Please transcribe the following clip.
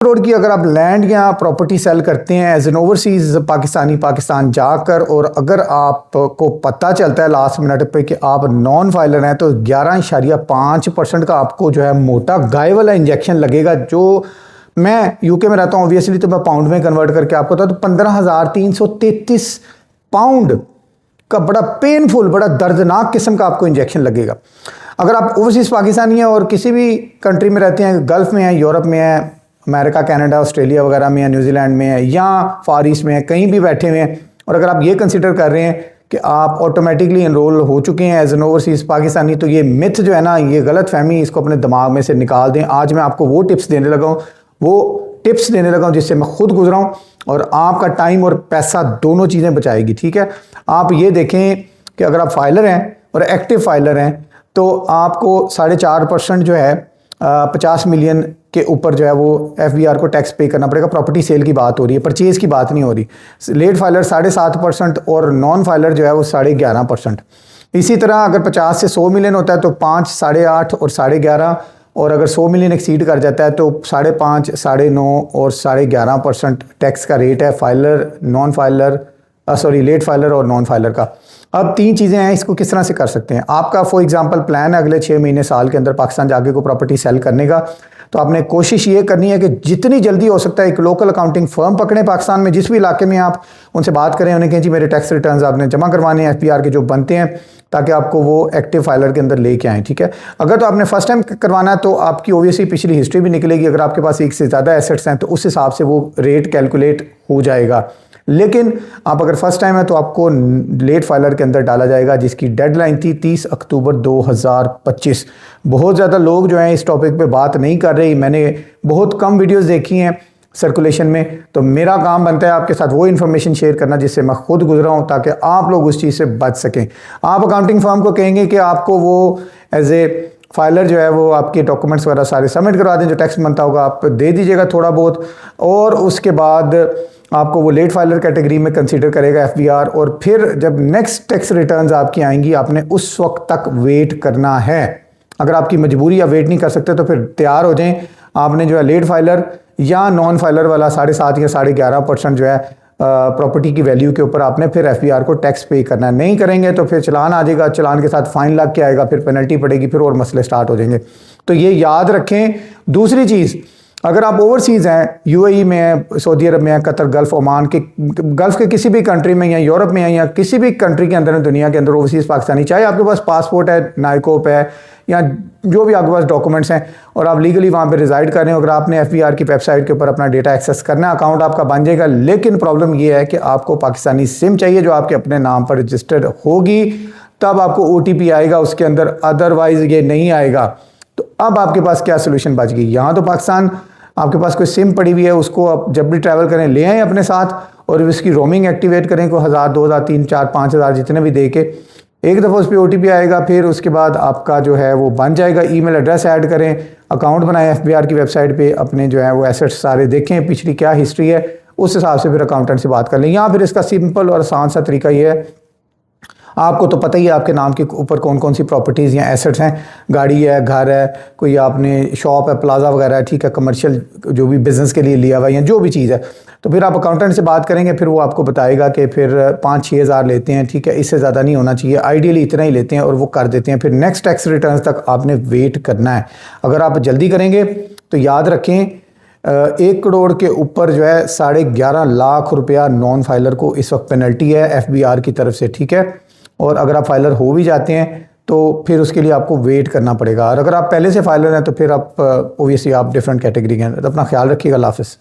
करोड़ की अगर आप लैंड या प्रॉपर्टी सेल करते हैं एज एन ओवरसीज पाकिस्तान जाकर, और अगर आपको पता चलता है लास्ट मिनट पे कि आप नॉन फाइलर हैं, तो 11.5% का आपको जो है मोटा गाय वाला इंजेक्शन लगेगा। जो मैं यूके में रहता हूँ ऑब्वियसली, तो मैं पाउंड में कन्वर्ट करके आपको बताऊँ तो 15,333 पाउंड का बड़ा पेनफुल, बड़ा दर्दनाक किस्म का आपको इंजेक्शन लगेगा। अगर आप ओवरसीज़ पाकिस्तानी हैं और किसी भी कंट्री में रहते हैं, गल्फ़ में हैं, यूरोप में हैं, अमेरिका, कनाडा, ऑस्ट्रेलिया वगैरह में है, न्यूजीलैंड में है, या फार ईस्ट में है, कहीं भी बैठे हुए हैं, और अगर आप ये कंसिडर कर रहे हैं कि आप ऑटोमेटिकली एनरोल हो चुके हैं एज एन ओवरसीज़ पाकिस्तानी, तो ये मिथ जो है ना, ये गलत फहमी, इसको अपने दिमाग में से निकाल दें। आज मैं आपको वो टिप्स देने लगा हूँ जिससे मैं खुद गुजरा हूँ, और आपका टाइम और पैसा दोनों चीज़ें बचाएगी। ठीक है, आप ये देखें कि अगर आप फाइलर हैं और एक्टिव फाइलर हैं, तो आपको 4.5% जो है 50 मिलियन के ऊपर जो है वो FBR को टैक्स पे करना पड़ेगा। प्रॉपर्टी सेल की बात हो रही है, परचेज़ की बात नहीं हो रही। लेट फाइलर 7.5% और नॉन फाइलर जो है वो 11.5%। इसी तरह अगर 50 से 100 मिलियन होता है तो 5, 8.5 और 11.5, और अगर 100 मिलियन एक्सीड कर जाता है तो 5.5, 9.5 और 11.5% टैक्स का रेट है filer, non filer, late filer और नॉन फाइलर का। अब 3 चीज़ें हैं, इसको किस तरह से कर सकते हैं। आपका फॉर एग्जांपल प्लान है अगले 6 महीने साल के अंदर पाकिस्तान जाके को प्रॉपर्टी सेल करने का, तो आपने कोशिश ये करनी है कि जितनी जल्दी हो सकता है एक लोकल अकाउंटिंग फर्म पकड़ें पाकिस्तान में, जिस भी इलाके में आप, उनसे बात करें, उन्हें कहें जी मेरे टैक्स रिटर्न्स आपने जमा करवाने हैं FBR के जो बनते हैं, ताकि आपको वो एक्टिव फाइलर के अंदर लेके आएँ। ठीक है, अगर तो आपने फर्स्ट टाइम करवाना है तो आपकी ओबियसली पिछली हिस्ट्री भी निकलेगी। अगर आपके पास एक से ज़्यादा एसेट्स हैं तो उस हिसाब से वो रेट कैलकुलेट हो जाएगा। लेकिन आप अगर फर्स्ट टाइम है तो आपको लेट फाइलर के अंदर डाला जाएगा, जिसकी डेडलाइन थी 30 अक्टूबर 2025। बहुत ज़्यादा लोग जो हैं इस टॉपिक पे बात नहीं कर रहे। मैंने बहुत कम वीडियोस देखी हैं सर्कुलेशन में, तो मेरा काम बनता है आपके साथ वो इन्फॉर्मेशन शेयर करना जिससे मैं खुद गुजरा हूँ, ताकि आप लोग उस चीज़ से बच सकें। आप अकाउंटिंग फर्म को कहेंगे कि आपको वो एज ए फाइलर जो है वो आपके डॉक्यूमेंट्स वगैरह सारे सबमिट करवा दें, जो टैक्स बनता होगा आप दे दीजिएगा थोड़ा बहुत, और उसके बाद आपको वो लेट फाइलर कैटेगरी में कंसीडर करेगा FBR। और फिर जब नेक्स्ट टैक्स रिटर्न्स आपकी आएंगी, आपने उस वक्त तक वेट करना है। अगर आपकी मजबूरी या वेट नहीं कर सकते तो फिर तैयार हो जाएं। आपने जो है लेट फाइलर या नॉन फाइलर वाला 7.5 या 11.5% जो है प्रॉपर्टी की वैल्यू के ऊपर आपने फिर FBR को टैक्स पे करना है। नहीं करेंगे तो फिर चलान आ जाएगा, चलान के साथ फाइन लग के आएगा, फिर पेनल्टी पड़ेगी, फिर और मसले स्टार्ट हो जाएंगे। तो ये याद रखें। दूसरी चीज़, अगर आप ओवरसीज़ हैं, UAE में है, सऊदी अरब में है, कतर, गल्फ़, ओमान के, गल्फ़ के किसी भी कंट्री में, या यूरोप में है, या किसी भी कंट्री के अंदर दुनिया के अंदर ओवरसीज़ पाकिस्तानी, चाहे आपके पास पासपोर्ट है, नाइकोप है, या जो भी आपके पास डॉक्यूमेंट्स हैं, और आप लीगली वहाँ पे रिजाइड कर रहे हो, अगर आपने FBR की वेबसाइट के ऊपर अपना डेटा एक्सेस करना है, अकाउंट आपका बन जाएगा। लेकिन प्रॉब्लम ये है कि आपको पाकिस्तानी सिम चाहिए जो आपके अपने नाम पर रजिस्टर्ड होगी, तब आपको OTP आएगा उसके अंदर, अदरवाइज ये नहीं आएगा। तो अब आपके पास क्या सोल्यूशन बच गई? यहाँ तो पाकिस्तान आपके पास कोई सिम पड़ी हुई है, उसको आप जब भी ट्रैवल करें ले आएँ अपने साथ, और उसकी रोमिंग एक्टिवेट करें, को 1000, 2000, 3, 4, 5000 जितने भी दे के, एक दफ़ा उस पर OTP आएगा, फिर उसके बाद आपका जो है वो बन जाएगा। ईमेल एड्रेस ऐड करें, अकाउंट बनाएं FBR की वेबसाइट पे, अपने जो है वो एसेट्स सारे देखें, पिछली क्या हिस्ट्री है, उस हिसाब से फिर अकाउंटेंट से बात कर लें। या फिर इसका सिंपल और आसान सा तरीका ये है, आपको तो पता ही है आपके नाम के ऊपर कौन कौन सी प्रॉपर्टीज़ या एसेट्स हैं, गाड़ी है, घर है, कोई आपने शॉप है, प्लाजा वगैरह है, ठीक है, कमर्शियल जो भी बिज़नेस के लिए लिया हुआ है या जो भी चीज़ है, तो फिर आप अकाउंटेंट से बात करेंगे, फिर वो आपको बताएगा कि फिर 5-6 हज़ार लेते हैं, ठीक है, इससे ज़्यादा नहीं होना चाहिए, आइडियली इतना ही लेते हैं, और वो कर देते हैं। फिर नेक्स्ट टैक्स रिटर्न तक आपने वेट करना है। अगर आप जल्दी करेंगे तो याद रखें 1 करोड़ के ऊपर जो है 11.5 लाख रुपया नॉन फाइलर को इस वक्त पेनल्टी है FBR की तरफ से, ठीक है। और अगर आप फाइलर हो भी जाते हैं तो फिर उसके लिए आपको वेट करना पड़ेगा, और अगर आप पहले से फाइलर हैं तो फिर आप ओबियसली आप डिफरेंट कैटेगरी के हैं। तो अपना ख्याल रखिएगा। अल्लाह हाफ़िज़।